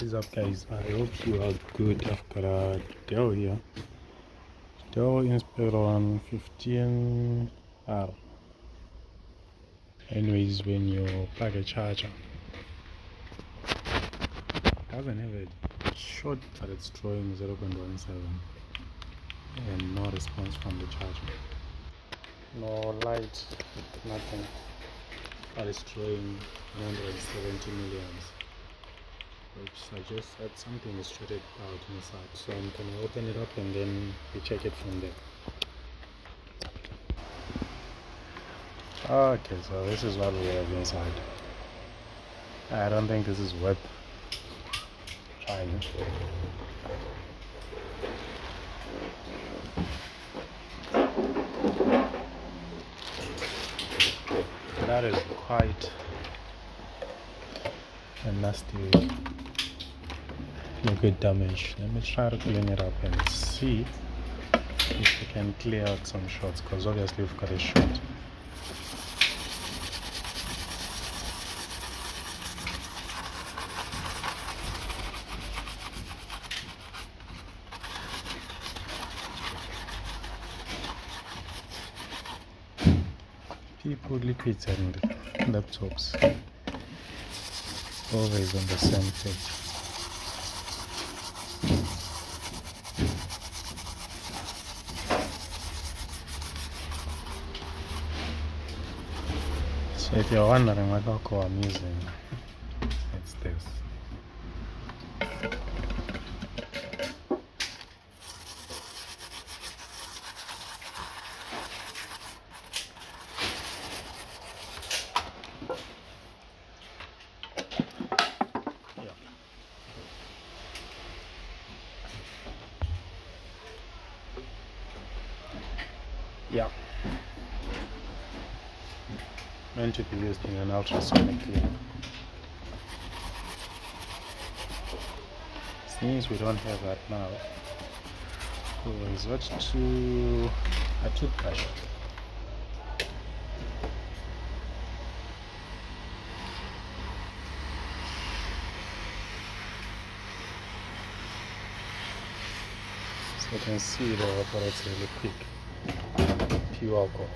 What is up, guys? I hope you are good. I've got a Dell here. Dell INSPIRON 15R. Anyways, when you plug a charger, it doesn't have a short, but it's drawing 0.17 and no response from the charger. No light, nothing. But it's drawing 170 milliamps, which suggests that something is shorted out inside. So I'm gonna open it up and then we check it from there. Okay, so this is what we have inside. I don't think this is worth trying. That is quite a nasty liquid damage. Let me try to clean it up and see if we can clear out some shots, because obviously we've got a shot. People, liquids and laptops always on the same page. So if you're wondering what alcohol I'm using, it's this. Yeah, meant to be used in an ultrasonic cleaner. Since we don't have that now, we'll resort to a toothbrush. So you can see it evaporates really quick. Pure alcohol.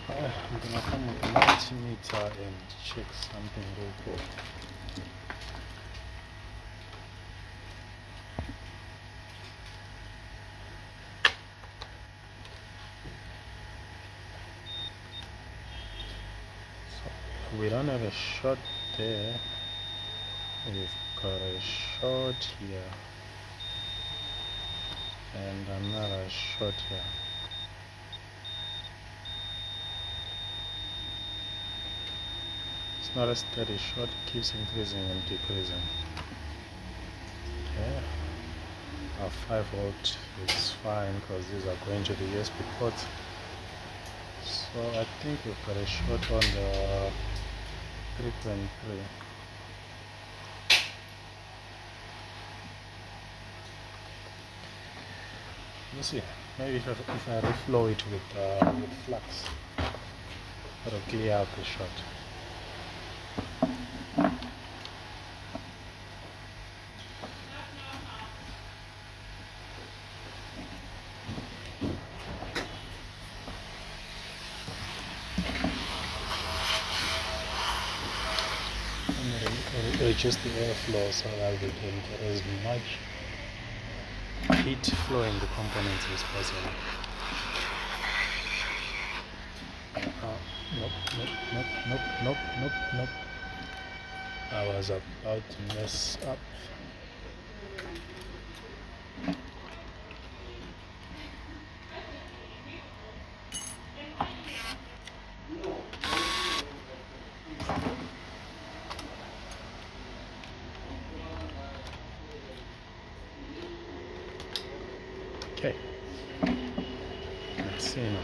I'm gonna come with a multimeter and check something real quick. We don't have a shot there. We've got a shot here and another shot here. It's not a steady shot, it keeps increasing and decreasing. Okay, our 5 volt is fine because these are going to the USB ports. So I think we've got a shot on the 3.3. Let's see, maybe if I reflow it with flux, that'll clear out the shot. Reduce the airflow so that we can get as much heat flowing the components as possible. Nope. I was about to mess up. Okay, let's see now.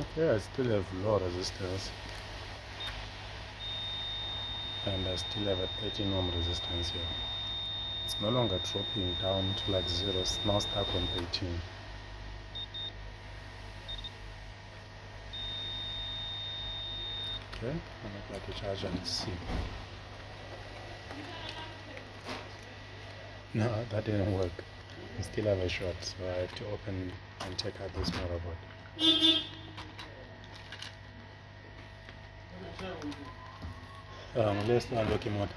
Okay, I still have low resistance, and I still have a 13 ohm resistance here. It's no longer dropping down to like 0, it's now stuck on 13. Okay, I'll make like a charge and see. No, that didn't work. We still have a short, so I have to open and take out this motherboard. Let's not look him out.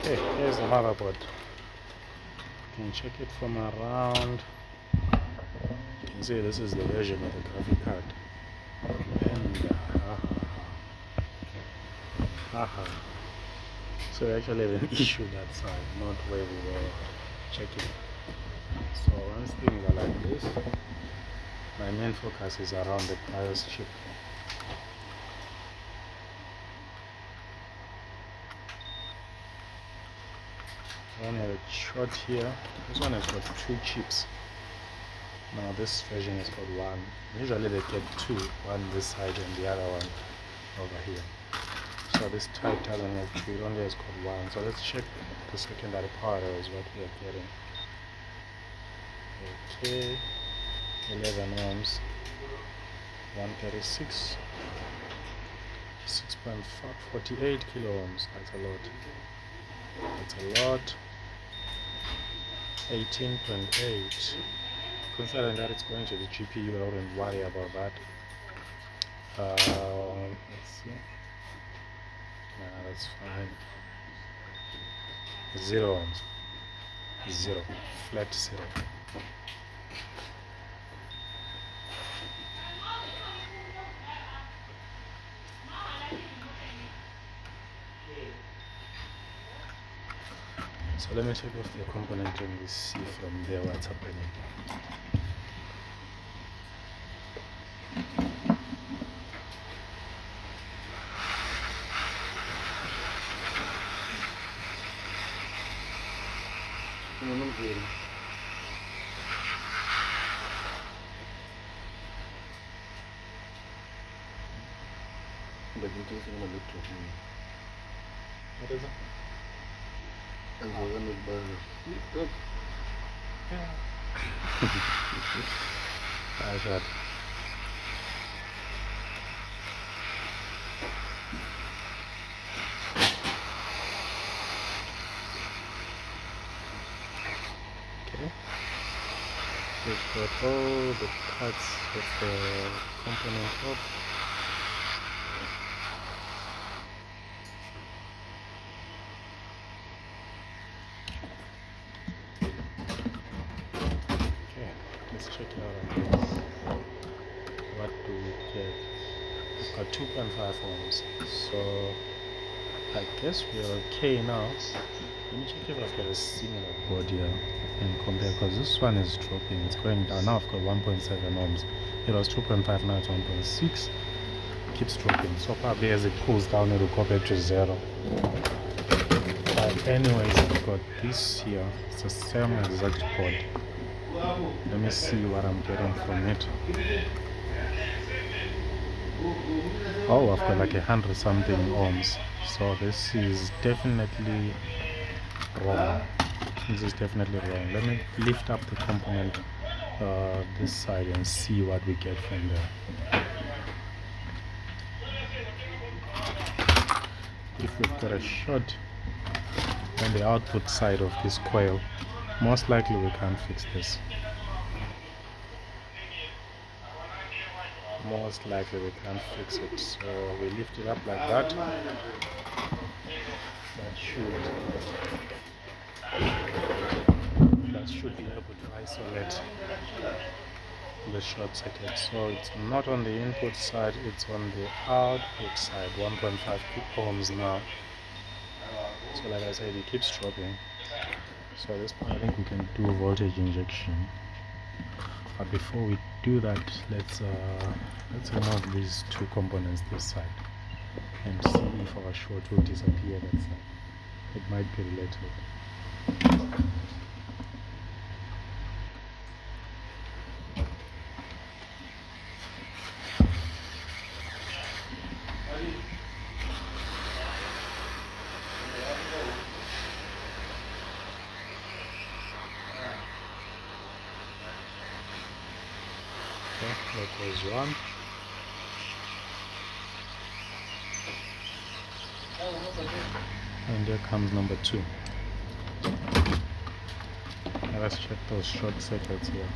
Okay, here's the motherboard. You can check it from around. You can see this is the version of the graphic card. And so we actually have an issue that side, not where we were checking. So once things are like this, my main focus is around the BIOS chip. One has a short here. This one has got 2 chips. Now this version has got 1. Usually they get 2, one this side and the other one over here. So this type doesn't have 2, it only has got 1. So let's check the secondary power is what we are getting. Okay, 11 ohms, 136, 6.48 kilo ohms. That's a lot. That's a lot. 18.8. Considering that it's going to the GPU, I wouldn't worry about that. Let's see. Nah, that's fine. 0 ohms. 0. Flat 0. So let me check off the component and we see from there what's happening. What is it? How's that? Okay. We've got all the parts of the component up. Check it out. What do we get? We've got 2.5 ohms, so I guess we're okay now. Let me check if I've got a similar board here and compare, because this one is dropping, it's going down. Now I've got 1.7 ohms. It was 2.5, now it's 1.6. Keeps dropping, so probably as it cools down it will go back to 0. But anyways, I've got this here. It's the same exact board. Let me see what I'm getting from it. Oh, I've got like 100 something ohms. So this is definitely wrong. This is definitely wrong. Let me lift up the component this side and see what we get from there. If we've got a short on the output side of this coil, most likely we can't fix this. most likely we can't fix it. So we lift it up like that. That should be able to isolate the short circuit. So it's not on the input side, it's on the output side. 1.5 ohms now. So like I said, it keeps dropping. So at this point I think we can do voltage injection. But before we do that, let's remove these two components this side and see if our short will disappear that side. It might be related. Okay, that was one. And there comes number two. Now let's check those short circuits here.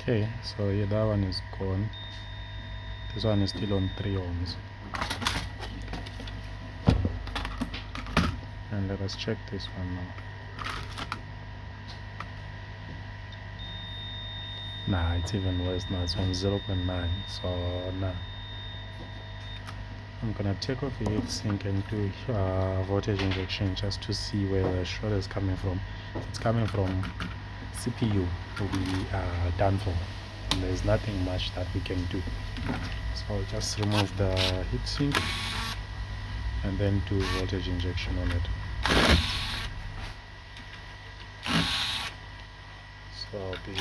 Okay, so yeah, that one is gone. This one is still on 3 ohms. And let us check this one now. Nah, it's even worse now. It's on 0.9. So nah. I'm gonna take off the heatsink and do voltage injection just to see where the short is coming from. If it's coming from CPU, will be done for. And there's nothing much that we can do. So I'll just remove the heatsink and then do voltage injection on it. So I'll be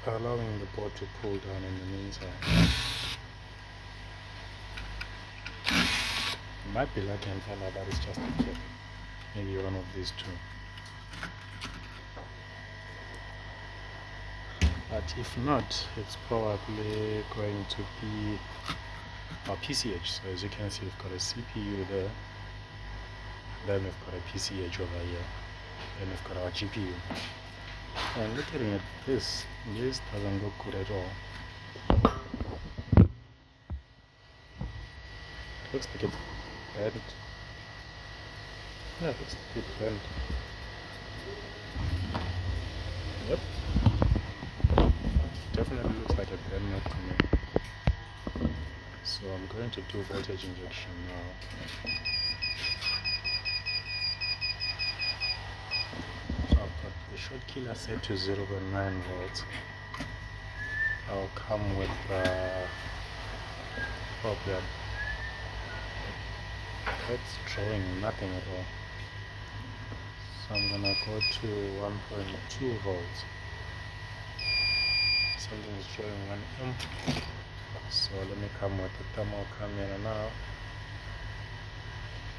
allowing the board to cool down in the meantime. Might be lucky and find out that it's just a kit. Maybe one of these two. But if not, it's probably going to be our PCH. So as you can see, we've got a CPU there, then we've got a PCH over here, then we've got our GPU. And looking at this doesn't look good at all. It looks like it's bent. Yeah, it looks like it's bent. Yep. Definitely looks like a bent nut to me. So I'm going to do voltage injection now. So I've got the short killer set to 0.9 volts. I'll come with problem. It's drawing nothing at all. So I'm gonna go to 1.2 volts. Something is showing 1 amp. So let me come with the thermal camera now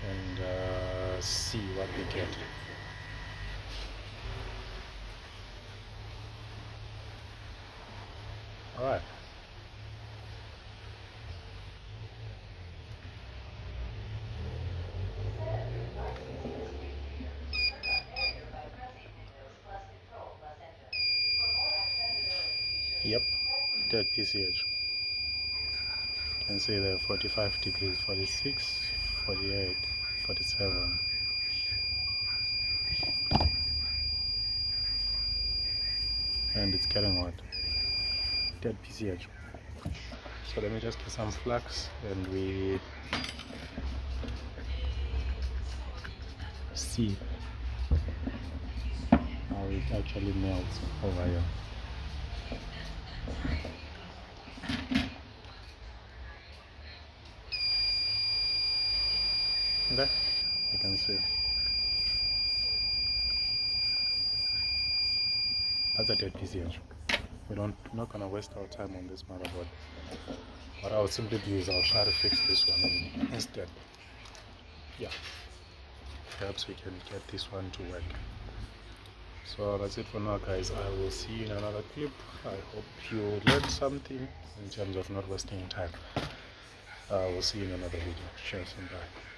and see what we get. Alright. Yep, dead PCH. You can see there 45 degrees, 46, 48, 47. And it's getting what? Dead PCH. So let me just get some flux and we see how it actually melts over here. There, you can see. That's a dead PCH. We're not gonna waste our time on this motherboard. What I'll simply do is I'll try to fix this one instead. Yeah. Perhaps we can get this one to work. So that's it for now, guys. I will see you in another clip. I hope you learned something in terms of not wasting time. We'll see you in another video. Cheers and bye.